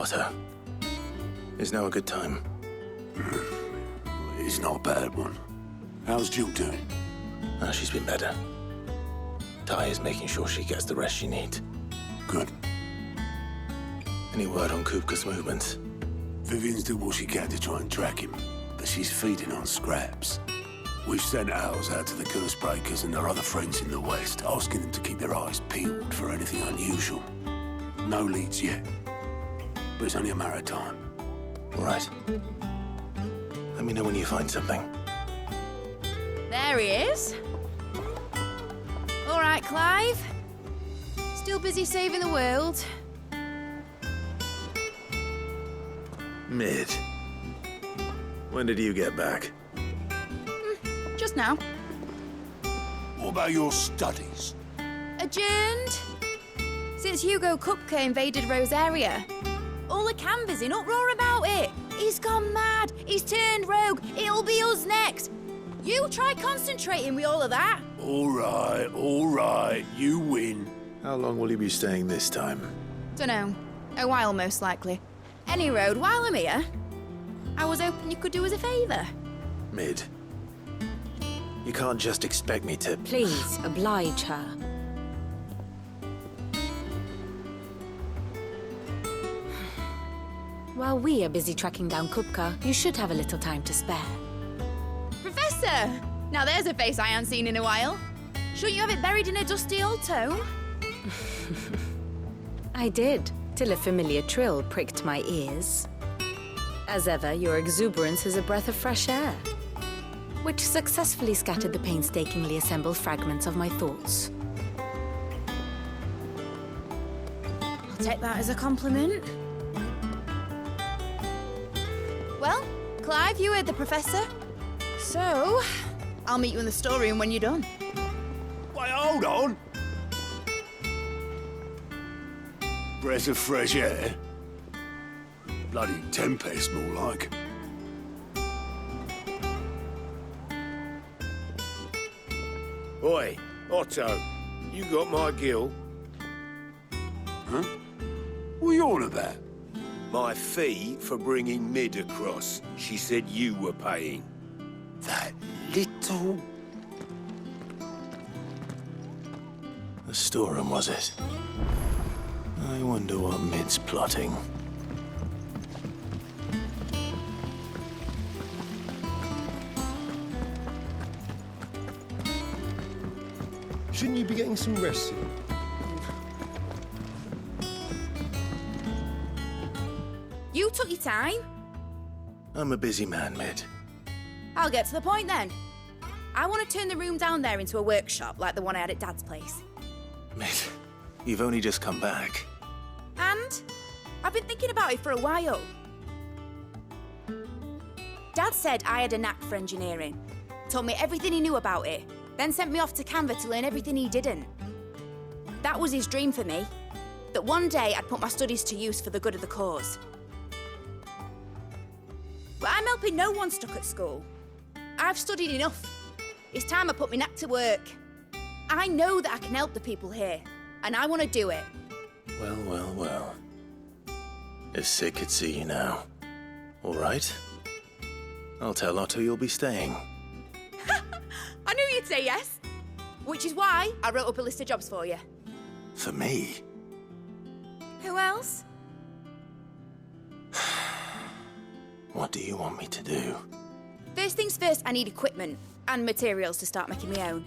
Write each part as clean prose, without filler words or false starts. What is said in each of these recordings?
Otto, is now a good time? It's not a bad one. How's Jill doing? She's been better. Ty is making sure she gets the rest she needs. Good. Any word on Kupka's movements? Vivian's did what she can to try and track him, but she's feeding on scraps. We've sent ours out to the Curse-breakers and their other friends in the West, asking them to keep their eyes peeled for anything unusual. No leads yet, but it's only a matter of time. All right. Let me know when you find something. There he is. All right, Clive. Still busy saving the world. Mid. When did you get back? Just now. What about your studies? Adjourned. Since Hugo Kupka invaded Rosaria. All the canvas in uproar about it. He's gone mad. He's turned rogue. It'll be us next. You try concentrating with all of that. All right. You win. How long will you be staying this time? Dunno. A while, most likely. Any road, while I'm here, I was hoping you could do us a favour. Mid. You can't just expect me to... Please, oblige her. While we are busy tracking down Kupka, you should have a little time to spare. Professor! Now there's a face I haven't seen in a while. Shouldn't you have it buried in a dusty old tome? I did, till a familiar trill pricked my ears. As ever, your exuberance is a breath of fresh air, which successfully scattered the painstakingly assembled fragments of my thoughts. I'll take that as a compliment. Well, Clive, you heard the Professor. So, I'll meet you in the storeroom when you're done. Wait, hold on. Breath of fresh air? Bloody tempest, more like. Oi, Otto, you got my gill? Huh? What are you on about? My fee for bringing Mid across. She said you were paying. That little... The storeroom, was it? I wonder what Mid's plotting. Shouldn't you be getting some rest soon? You took your time. I'm a busy man, Mid. I'll get to the point then. I want to turn the room down there into a workshop like the one I had at Dad's place. Mid, you've only just come back. And I've been thinking about it for a while. Dad said I had a knack for engineering, told me everything he knew about it, then sent me off to Canva to learn everything he didn't. That was his dream for me, that one day I'd put my studies to use for the good of the cause. But I'm helping no one stuck at school. I've studied enough. It's time I put my knack to work. I know that I can help the people here, and I want to do it. Well. If Sid could see you now. All right? I'll tell Otto you'll be staying. I knew you'd say yes. Which is why I wrote up a list of jobs for you. For me? Who else? What do you want me to do? First things first, I need equipment and materials to start making my own.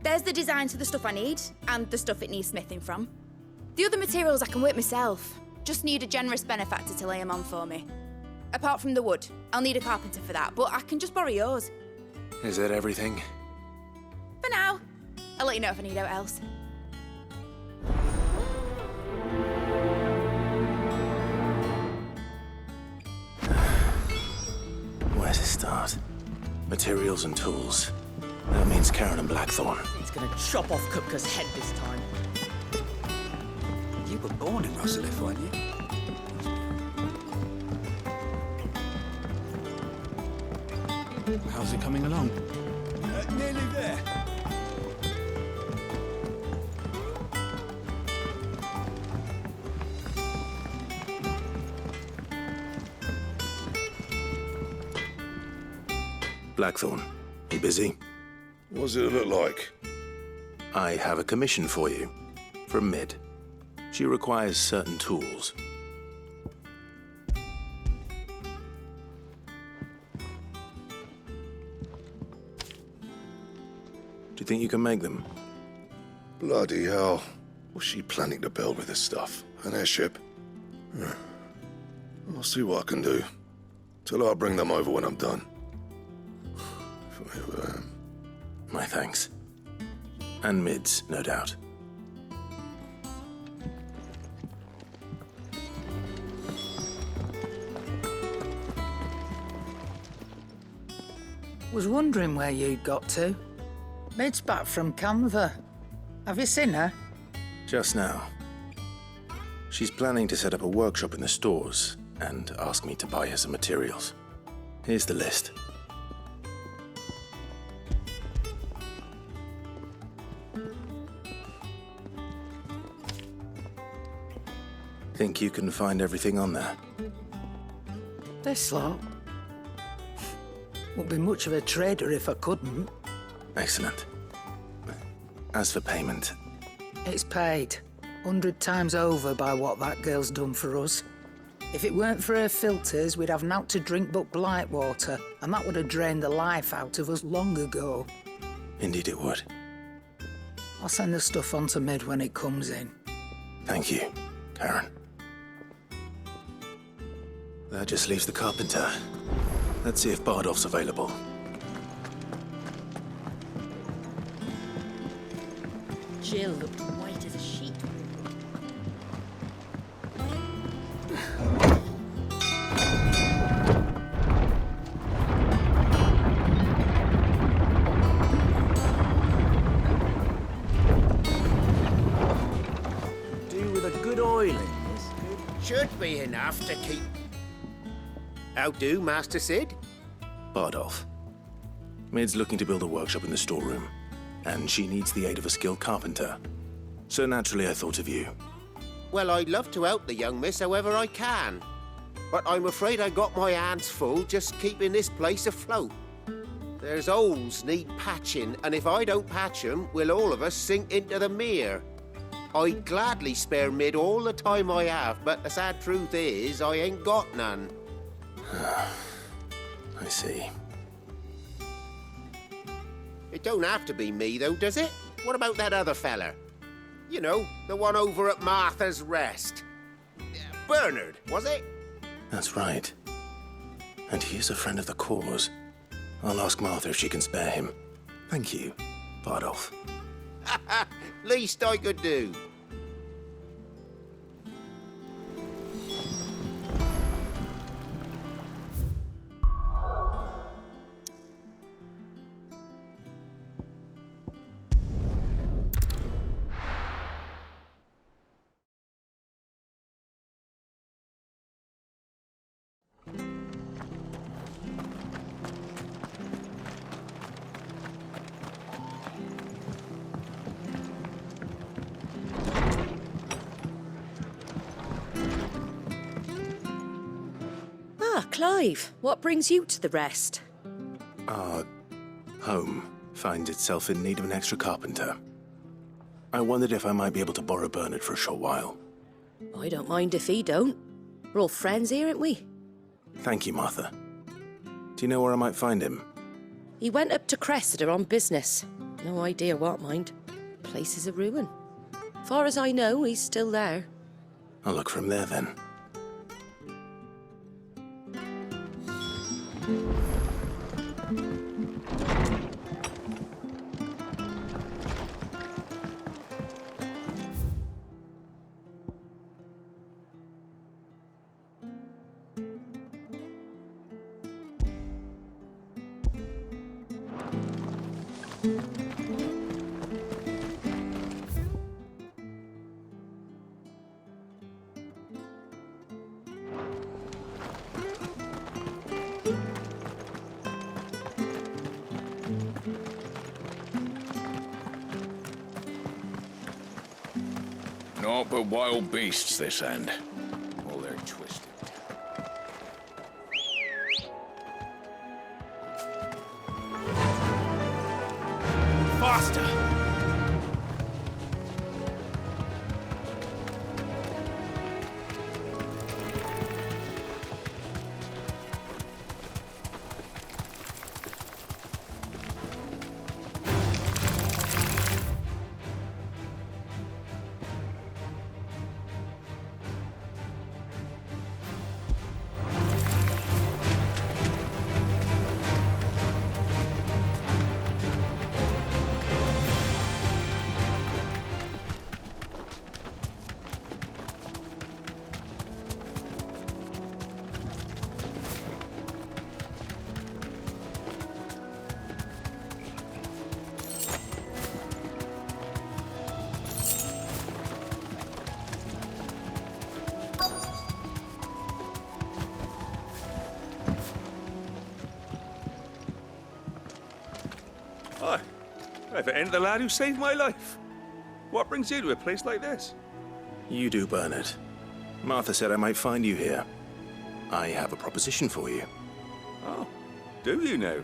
There's the designs for the stuff I need and the stuff it needs smithing from. The other materials I can work myself. Just need a generous benefactor to lay them on for me. Apart from the wood, I'll need a carpenter for that, but I can just borrow yours. Is that everything? For now. I'll let you know if I need out else. Where to start? Materials and tools. That means Karen and Blackthorn. He's gonna chop off Kupka's head this time. You were born in Russellif, weren't you? How's it coming along? Nearly there. Blackthorn, you busy? What does it look like? I have a commission for you. From Mid. She requires certain tools. Do you think you can make them? Bloody hell. What's she planning to build with this stuff? An airship? I'll see what I can do. Tell her I'll bring them over when I'm done. My thanks. And Mid's, no doubt. Was wondering where you'd got to. Mid's back from Canva. Have you seen her? Just now. She's planning to set up a workshop in the stores and ask me to buy her some materials. Here's the list. Think you can find everything on there? This lot. Wouldn't be much of a trader if I couldn't. Excellent. As for payment... It's paid. 100 times over by what that girl's done for us. If it weren't for her filters, we'd have naught to drink but blight water, and that would have drained the life out of us long ago. Indeed it would. I'll send the stuff on to Mid when it comes in. Thank you, Karen. That just leaves the carpenter. Let's see if Bardolph's available. Jill looked white as a sheet. Do with a good oil in this. Should be enough to keep... How do, Master Sid? Bardolph. Mid's looking to build a workshop in the storeroom, and she needs the aid of a skilled carpenter. So naturally I thought of you. Well, I'd love to help the young miss however I can. But I'm afraid I got my hands full just keeping this place afloat. There's holes need patching, and if I don't patch them, we'll all of us sink into the mere. I'd gladly spare Mid all the time I have, but the sad truth is, I ain't got none. I see. It don't have to be me, though, does it? What about that other fella? You know, the one over at Martha's Rest. Bernard, was it? That's right. And he is a friend of the cause. I'll ask Martha if she can spare him. Thank you, Bardolph. Least I could do. Clive, what brings you to the rest? Our home finds itself in need of an extra carpenter. I wondered if I might be able to borrow Bernard for a short while. I don't mind if he don't. We're all friends here, aren't we? Thank you, Martha. Do you know where I might find him? He went up to Cressida on business. No idea what, mind. Place is a ruin. Far as I know, he's still there. I'll look from there then. Naught but wild beasts, this end. All they're twisted. if it ain't the lad who saved my life. What brings you to a place like this? You do, Bernard. Martha said I might find you here. I have a proposition for you. Oh, do you now?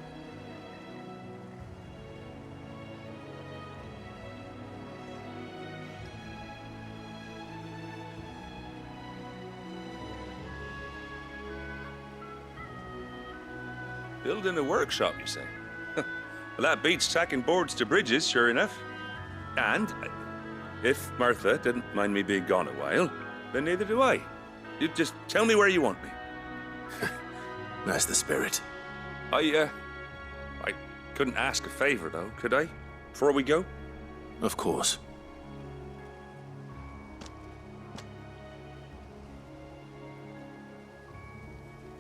Building a workshop, you say? Well, that beats tacking boards to bridges, sure enough. And if Martha didn't mind me being gone a while, then neither do I. You just tell me where you want me. That's the spirit. I couldn't ask a favor, though, could I? Before we go? Of course.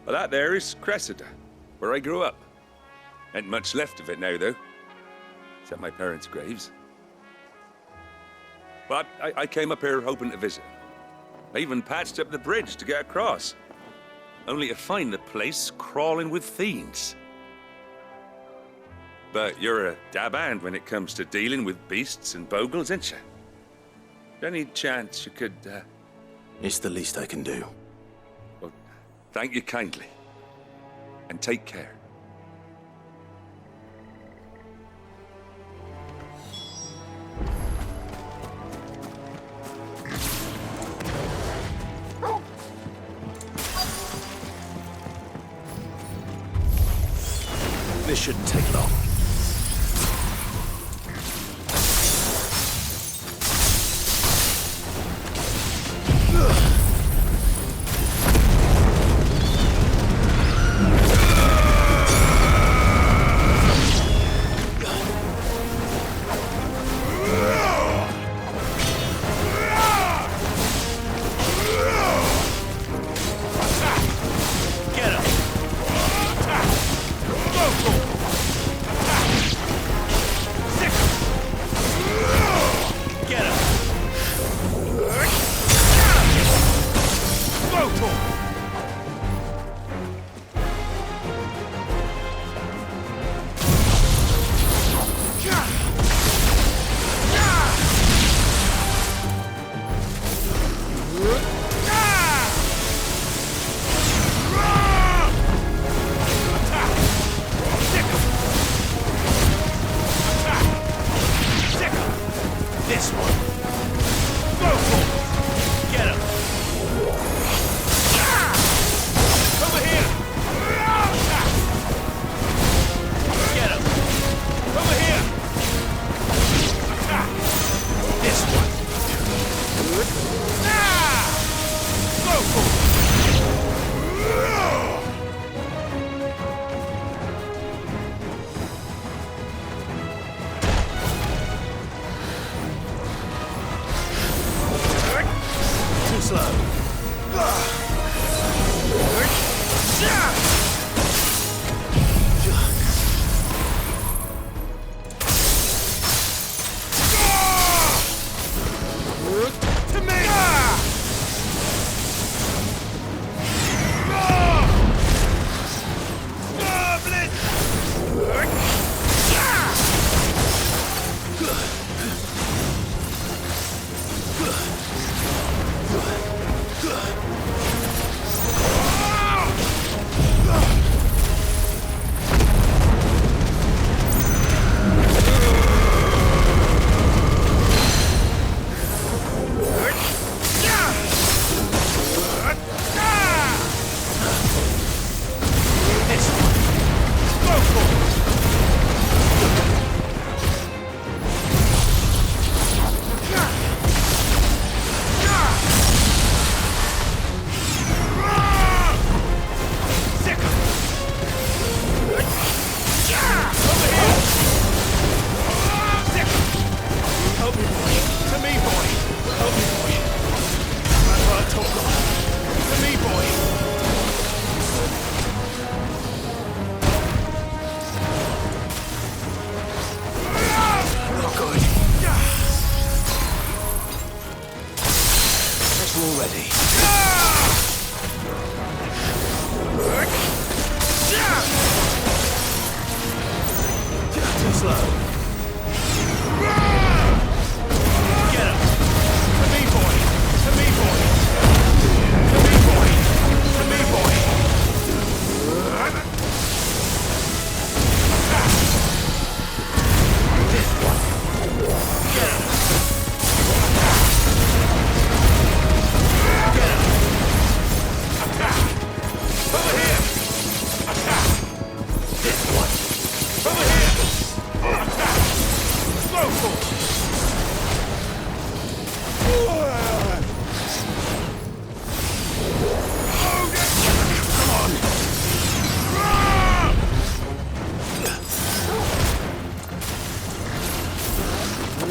Well, that there is Cressida, where I grew up. Ain't much left of it now, though. Except my parents' graves. But I came up here hoping to visit. I even patched up the bridge to get across. Only to find the place crawling with fiends. But you're a dab hand when it comes to dealing with beasts and bogles, ain't you? Any chance you could, It's the least I can do. Well, thank you kindly. And take care. This shouldn't take long.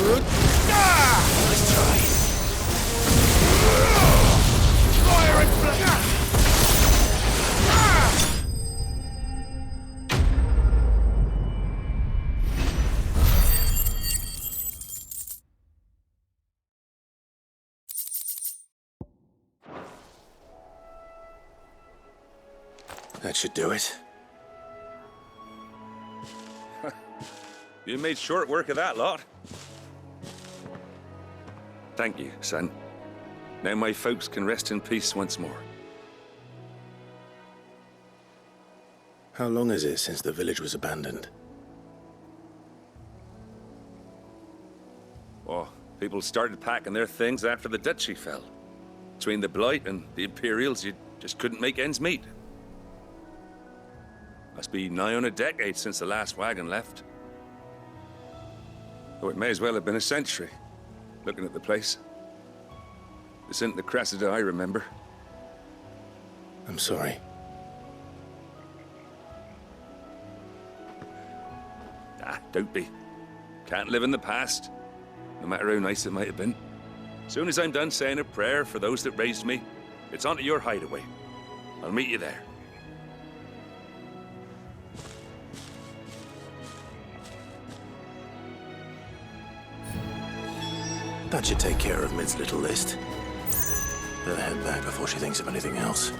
Nice try. Fire and flame! That should do it. You made short work of that lot. Thank you, son. Now my folks can rest in peace once more. How long is it since the village was abandoned? Oh, people started packing their things after the duchy fell. Between the Blight and the Imperials, you just couldn't make ends meet. Must be nigh on a decade since the last wagon left. Oh, it may as well have been a century, looking at the place. This isn't the Cressida I remember. I'm sorry. Ah, don't be. Can't live in the past, no matter how nice it might have been. Soon as I'm done saying a prayer for those that raised me, it's onto your hideaway. I'll meet you there. That should take care of Mid's little list. Better head back before she thinks of anything else.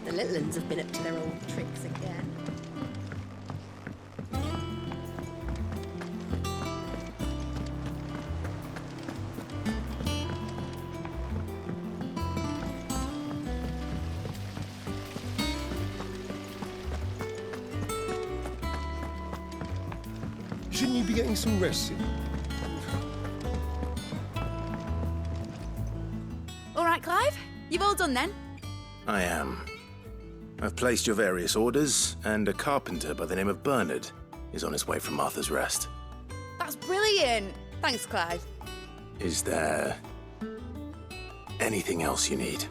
The little ones have been up to their old tricks again. Shouldn't you be getting some rest in? All right, Clive? You've all done then? I am. I've placed your various orders, and a carpenter by the name of Bernard is on his way from Martha's Rest. That's brilliant. Thanks, Clive. Is there anything else you need?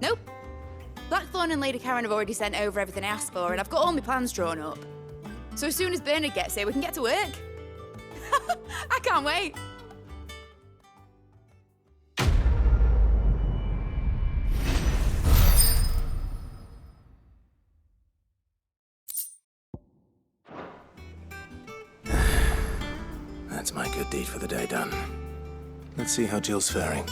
Nope. Blackthorn and Lady Karen have already sent over everything I asked for, and I've got all my plans drawn up. So as soon as Bernard gets here, we can get to work. I can't wait. That's my good deed for the day done. Let's see how Jill's faring.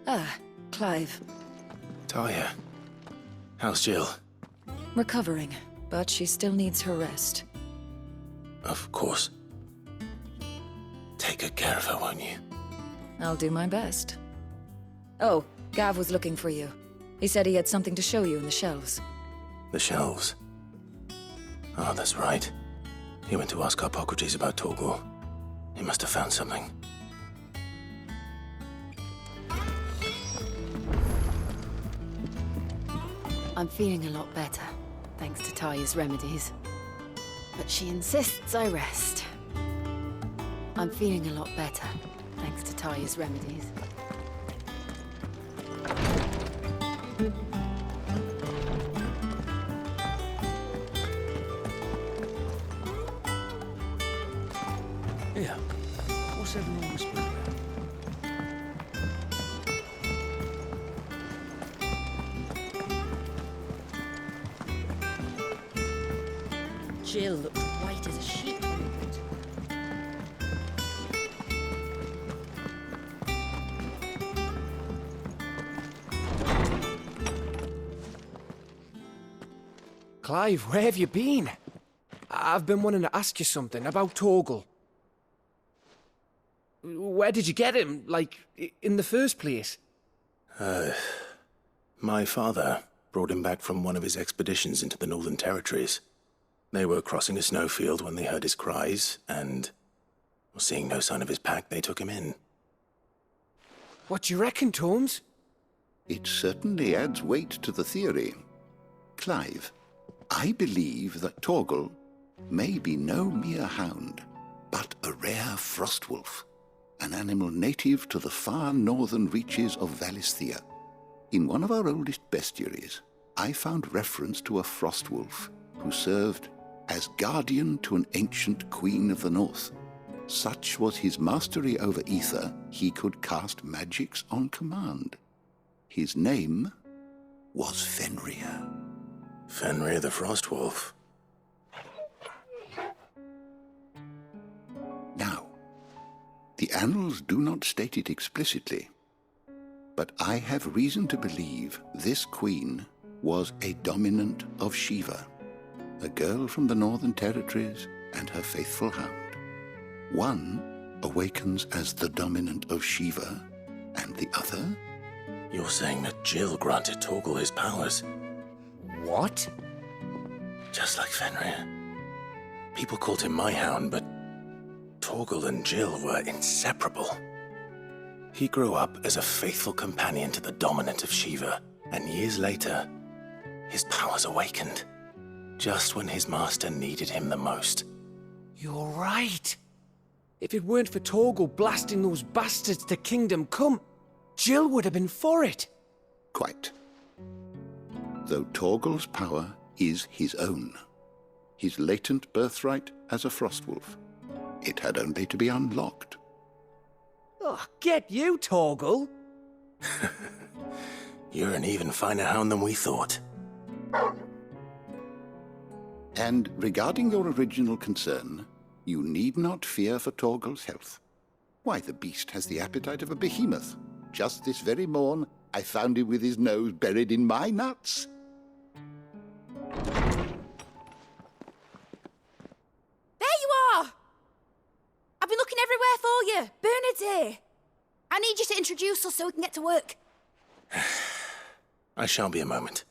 Ah, Clive. Talia, how's Jill? Recovering, but she still needs her rest. Of course. Take good care of her, won't you? I'll do my best. Oh, Gav was looking for you. He said he had something to show you in the shelves. The shelves? Oh, that's right. He went to ask Harpocrates about Torgor. He must have found something. I'm feeling a lot better, thanks to Talia's remedies. But she insists I rest. I'm feeling a lot better, thanks to Talia's remedies. Yeah. What's everyone whispering about? Jill looked white as a sheet. Clive, where have you been? I've been wanting to ask you something about Torgal. Where did you get him, like, in the first place? My father brought him back from one of his expeditions into the Northern Territories. They were crossing a snowfield when they heard his cries, and, seeing no sign of his pack, they took him in. What do you reckon, Torms? It certainly adds weight to the theory. Clive, I believe that Torgal may be no mere hound, but a rare frostwolf, an animal native to the far northern reaches of Valisthea. In one of our oldest bestiaries, I found reference to a frostwolf who served as guardian to an ancient queen of the north. Such was his mastery over ether, he could cast magics on command. His name was Fenrir. Fenrir the Frostwolf. Now, the annals do not state it explicitly, but I have reason to believe this queen was a dominant of Shiva, a girl from the Northern Territories and her faithful hound. One awakens as the dominant of Shiva, and the other? You're saying that Jill granted Torgal his powers? What? Just like Fenrir. People called him my hound, but Torgal and Jill were inseparable. He grew up as a faithful companion to the dominant of Shiva, and years later, his powers awakened, just when his master needed him the most. You're right. If it weren't for Torgal blasting those bastards to Kingdom Come, Jill would have been for it. Quite. Though Torgal's power is his own, his latent birthright as a Frostwolf, it had only to be unlocked. Oh, get you, Torgal! You're an even finer hound than we thought. And regarding your original concern, you need not fear for Torgal's health. Why, the beast has the appetite of a behemoth. Just this very morn, I found him with his nose buried in my nuts. There you are! I've been looking everywhere for you. Bernard's here. I need you to introduce us so we can get to work. I shall be a moment.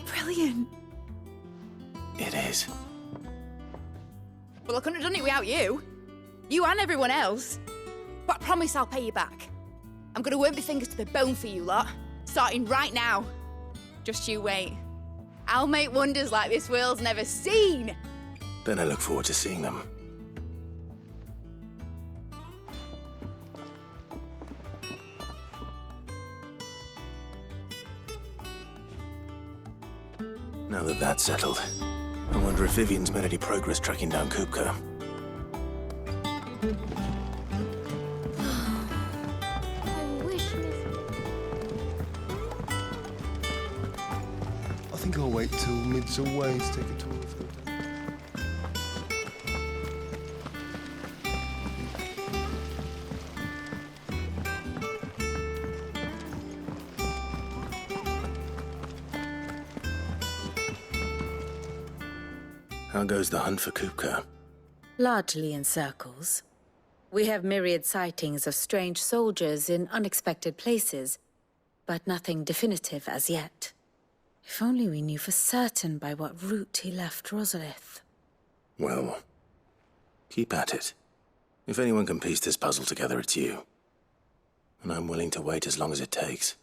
Brilliant. It is. Well, I couldn't have done it without you. You and everyone else. But I promise I'll pay you back. I'm gonna work my fingers to the bone for you lot, starting right now. Just you wait. I'll make wonders like this world's never seen. Then I look forward to seeing them. Now that that's settled, I wonder if Vivian's made any progress tracking down Kupka. I think I'll wait till Mid's away to take a tour of them. How goes the hunt for Kupka? Largely in circles. We have myriad sightings of strange soldiers in unexpected places, but nothing definitive as yet. If only we knew for certain by what route he left Rosalith. Well, keep at it. If anyone can piece this puzzle together, it's you. And I'm willing to wait as long as it takes.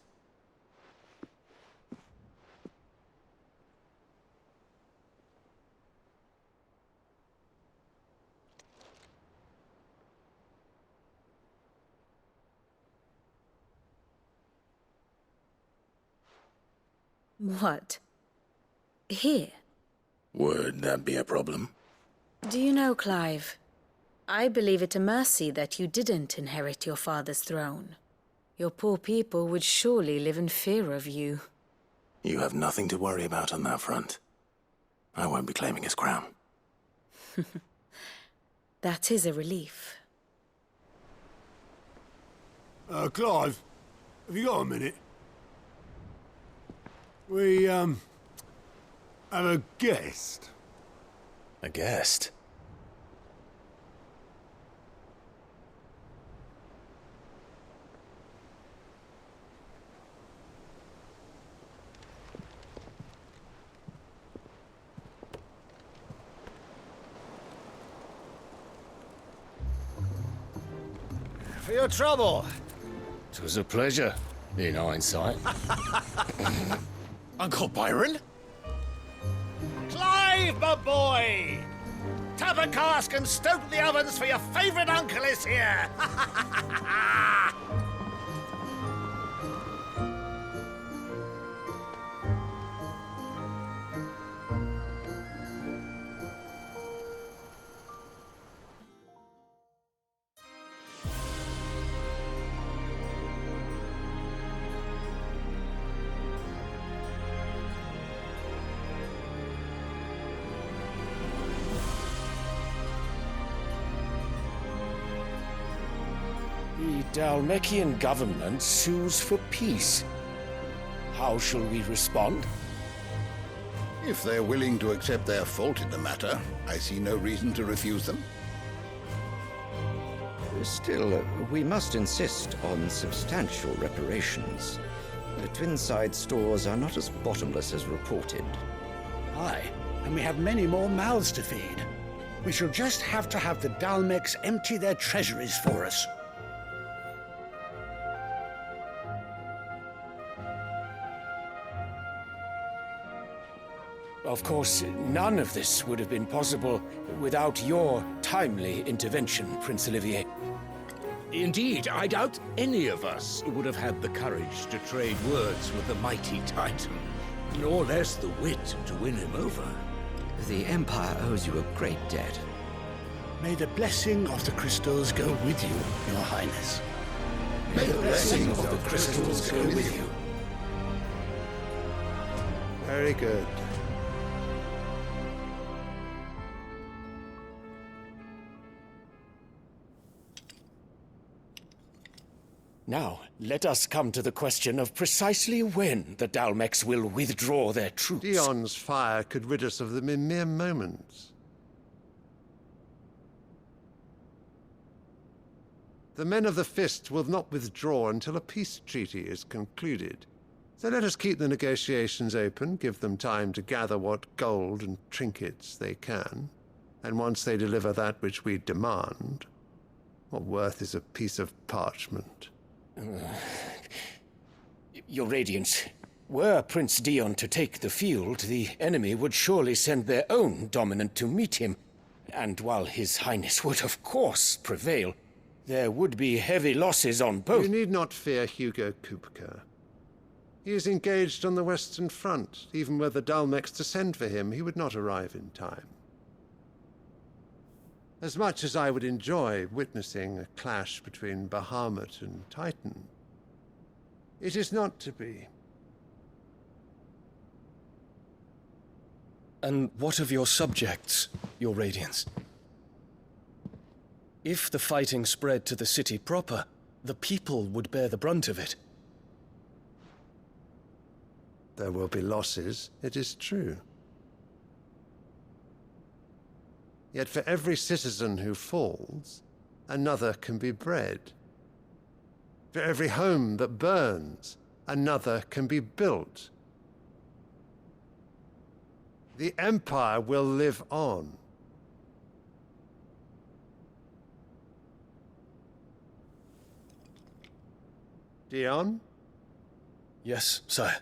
What? Here? Would that be a problem? Do you know, Clive, I believe it a mercy that you didn't inherit your father's throne. Your poor people would surely live in fear of you. You have nothing to worry about on that front. I won't be claiming his crown. That is a relief. Clive, have you got a minute? We, have a guest. A guest? For your trouble. It was a pleasure, in hindsight. Uncle Byron? Clive, my boy! Tap a cask and stoke the ovens for your favourite uncle is here! The Dalmekian government sues for peace. How shall we respond? If they're willing to accept their fault in the matter, I see no reason to refuse them. Still, we must insist on substantial reparations. The Twinside stores are not as bottomless as reported. Aye, and we have many more mouths to feed. We shall just have to have the Dalmecs empty their treasuries for us. Of course, none of this would have been possible without your timely intervention, Prince Olivier. Indeed, I doubt any of us would have had the courage to trade words with the mighty Titan, nor less the wit to win him over. The Empire owes you a great debt. May the blessing of the crystals go with you, Your Highness. May the blessing of the crystals go with you. Very good. Now, let us come to the question of precisely when the Dalmecs will withdraw their troops. Dion's fire could rid us of them in mere moments. The men of the Fist will not withdraw until a peace treaty is concluded. So let us keep the negotiations open, give them time to gather what gold and trinkets they can, and once they deliver that which we demand, what worth is a piece of parchment? Your Radiance, were Prince Dion to take the field, the enemy would surely send their own dominant to meet him. And while His Highness would of course prevail, there would be heavy losses on both. You need not fear Hugo Kupka. He is engaged on the Western Front. Even were the Dalmecs to send for him, he would not arrive in time. As much as I would enjoy witnessing a clash between Bahamut and Titan, it is not to be. And what of your subjects, Your Radiance? If the fighting spread to the city proper, the people would bear the brunt of it. There will be losses, it is true. Yet for every citizen who falls, another can be bred. For every home that burns, another can be built. The Empire will live on. Dion? Yes, sire.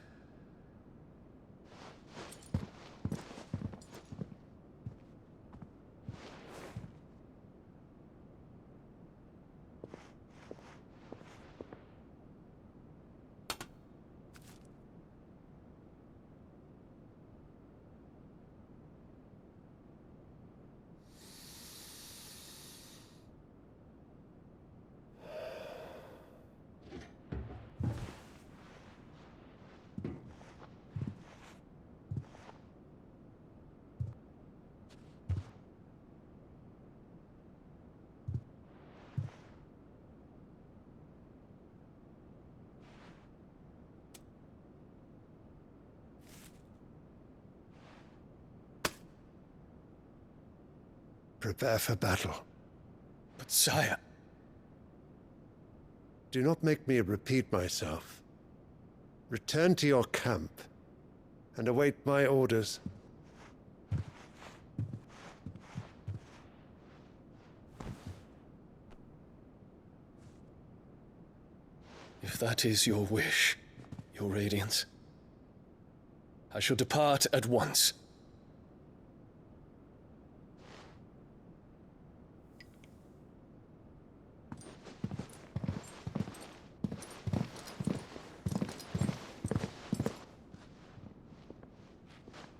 Prepare for battle. But sire... Do not make me repeat myself. Return to your camp and await my orders. If that is your wish, Your Radiance, I shall depart at once.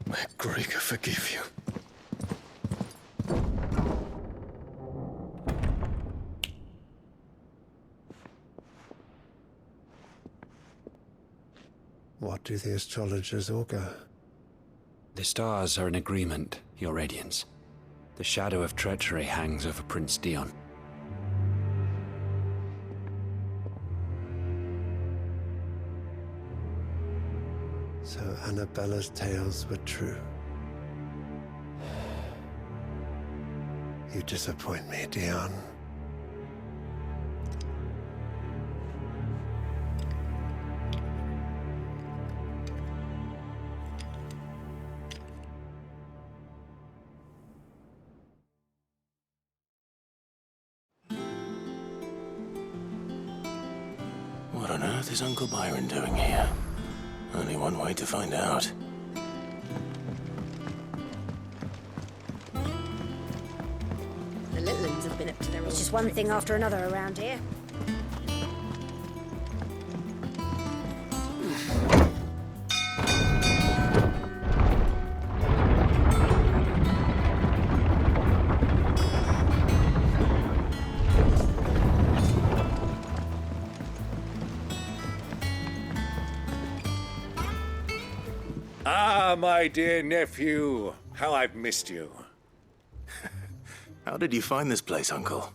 May Gregor forgive you. What do the astrologers augur? The stars are in agreement, Your Radiance. The shadow of treachery hangs over Prince Dion. So Annabella's tales were true. You disappoint me, Dion. What on earth is Uncle Byron doing here? Only one way to find out. The little ones have been up to their It's just one thing after another around here. Ah, my dear nephew, how I've missed you. How did you find this place, Uncle?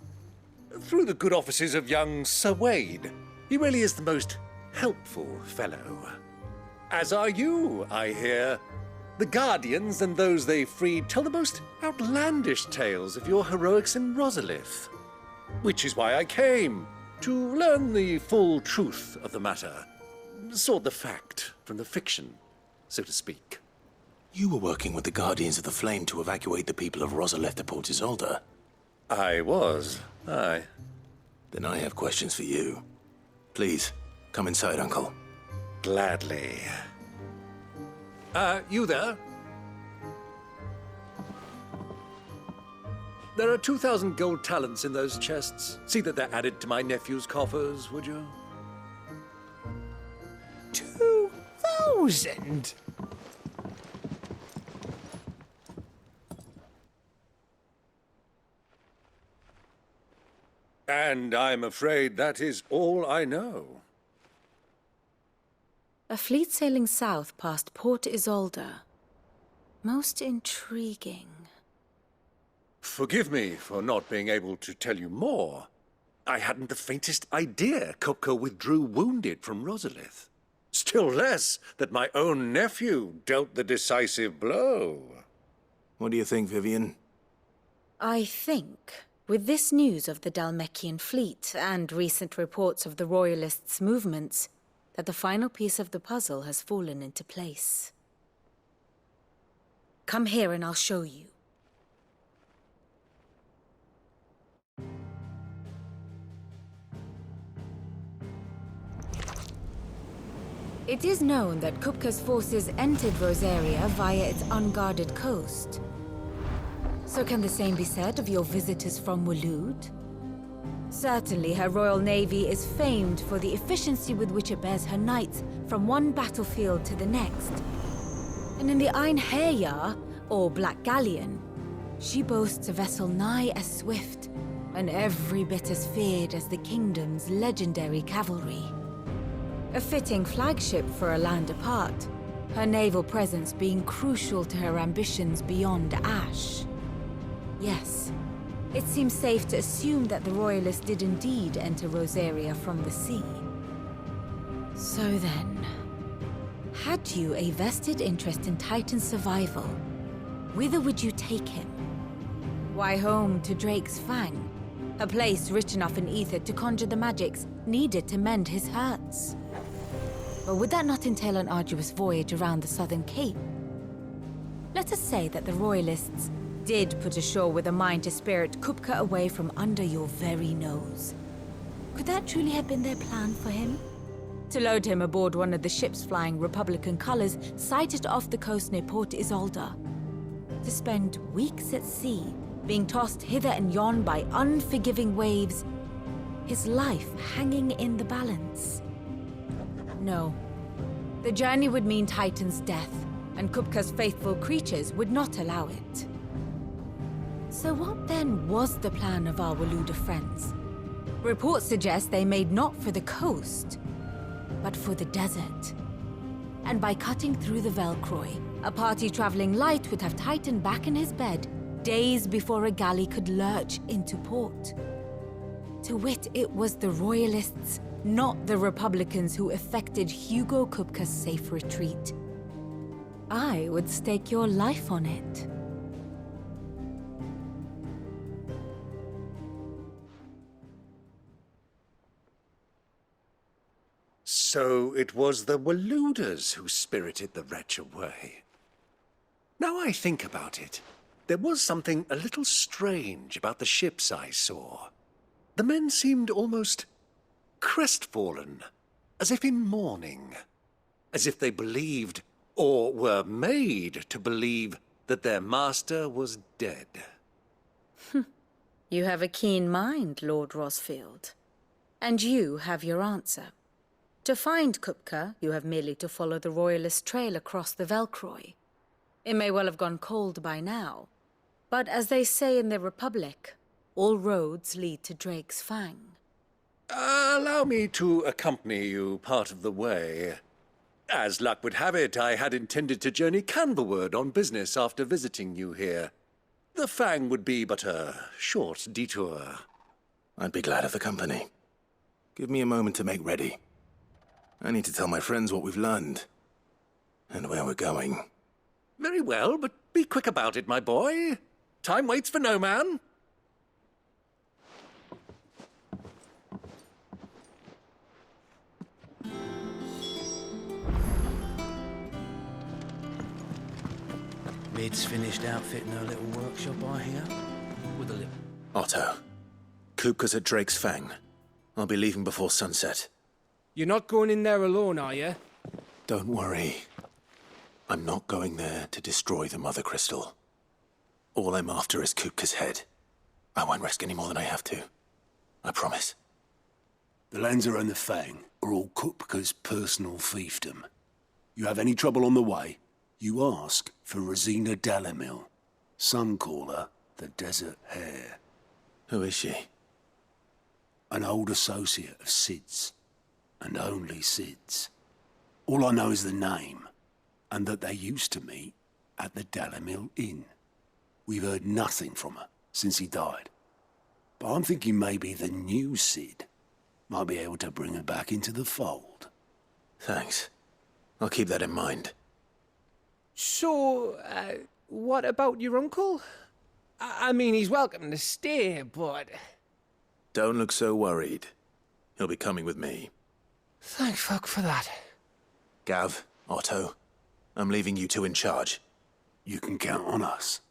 Through the good offices of young Sir Wade. He really is the most helpful fellow. As are you, I hear. The Guardians and those they freed tell the most outlandish tales of your heroics in Rosalith. Which is why I came, to learn the full truth of the matter. Sort the fact from the fiction, so to speak. You were working with the Guardians of the Flame to evacuate the people of Rosalith to Port Isolde. I was, aye. Then I have questions for you. Please, come inside, Uncle. Gladly. You there? There are 2,000 gold talents in those chests. See that they're added to my nephew's coffers, would you? 2,000? And I'm afraid that is all I know. A fleet sailing south past Port Isolde. Most intriguing. Forgive me for not being able to tell you more. I hadn't the faintest idea Kupka withdrew wounded from Rosalith. Still less that my own nephew dealt the decisive blow. What do you think, Vivian? I think, with this news of the Dhalmekian fleet and recent reports of the Royalists' movements, that the final piece of the puzzle has fallen into place. Come here and I'll show you. It is known that Kupka's forces entered Rosaria via its unguarded coast. So can the same be said of your visitors from Waloed? Certainly her Royal Navy is famed for the efficiency with which it bears her knights from one battlefield to the next. And in the Einherjar, or Black Galleon, she boasts a vessel nigh as swift and every bit as feared as the kingdom's legendary cavalry. A fitting flagship for a land apart, her naval presence being crucial to her ambitions beyond Ash. Yes, it seems safe to assume that the Royalists did indeed enter Rosaria from the sea. So then, had you a vested interest in Titan's survival, whither would you take him? Why, home to Drake's Fang, a place rich enough in ether to conjure the magics needed to mend his hurts. But would that not entail an arduous voyage around the southern cape? Let us say that the Royalists did put ashore with a mind to spirit Kupka away from under your very nose. Could that truly have been their plan for him? To load him aboard one of the ships flying Republican colors sighted off the coast near Port Isolde. To spend weeks at sea, being tossed hither and yon by unforgiving waves, his life hanging in the balance. No. The journey would mean Titan's death, and Kupka's faithful creatures would not allow it. So what then was the plan of our Waluda friends? Reports suggest they made not for the coast, but for the desert. And by cutting through the Velcroy, a party traveling light would have Titan back in his bed days before a galley could lurch into port. To wit, it was the Royalists, not the Republicans, who effected Hugo Kupka's safe retreat. I would stake your life on it. So it was the Waludas who spirited the wretch away. Now I think about it, there was something a little strange about the ships I saw. The men seemed almost crestfallen, as if in mourning, as if they believed, or were made to believe, that their master was dead. You have a keen mind, Lord Rosfield. And you have your answer. To find Kupka, you have merely to follow the Royalist trail across the Velcroy. It may well have gone cold by now, but as they say in the Republic, all roads lead to Drake's Fang. Allow me to accompany you part of the way. As luck would have it, I had intended to journey Canberward on business after visiting you here. The Fang would be but a short detour. I'd be glad of the company. Give me a moment to make ready. I need to tell my friends what we've learned, and where we're going. Very well, but be quick about it, my boy. Time waits for no man. Mid's finished outfitting her little workshop, I hear. With a little... Otto, Kupka's at Drake's Fang. I'll be leaving before sunset. You're not going in there alone, are you? Don't worry. I'm not going there to destroy the Mother Crystal. All I'm after is Kupka's head. I won't risk any more than I have to. I promise. The lands around the Fang are all Kupka's personal fiefdom. You have any trouble on the way, you ask for Rosina Dalamil. Some call her the Desert Hare. Who is she? An old associate of Sid's. And only Sid's. All I know is the name, and that they used to meet at the Dalamil Inn. We've heard nothing from her since he died. But I'm thinking maybe the new Sid might be able to bring her back into the fold. Thanks. I'll keep that in mind. So, what about your uncle? I mean, he's welcome to stay, but... Don't look so worried. He'll be coming with me. Thank fuck for that. Gav, Otto, I'm leaving you two in charge. You can count on us.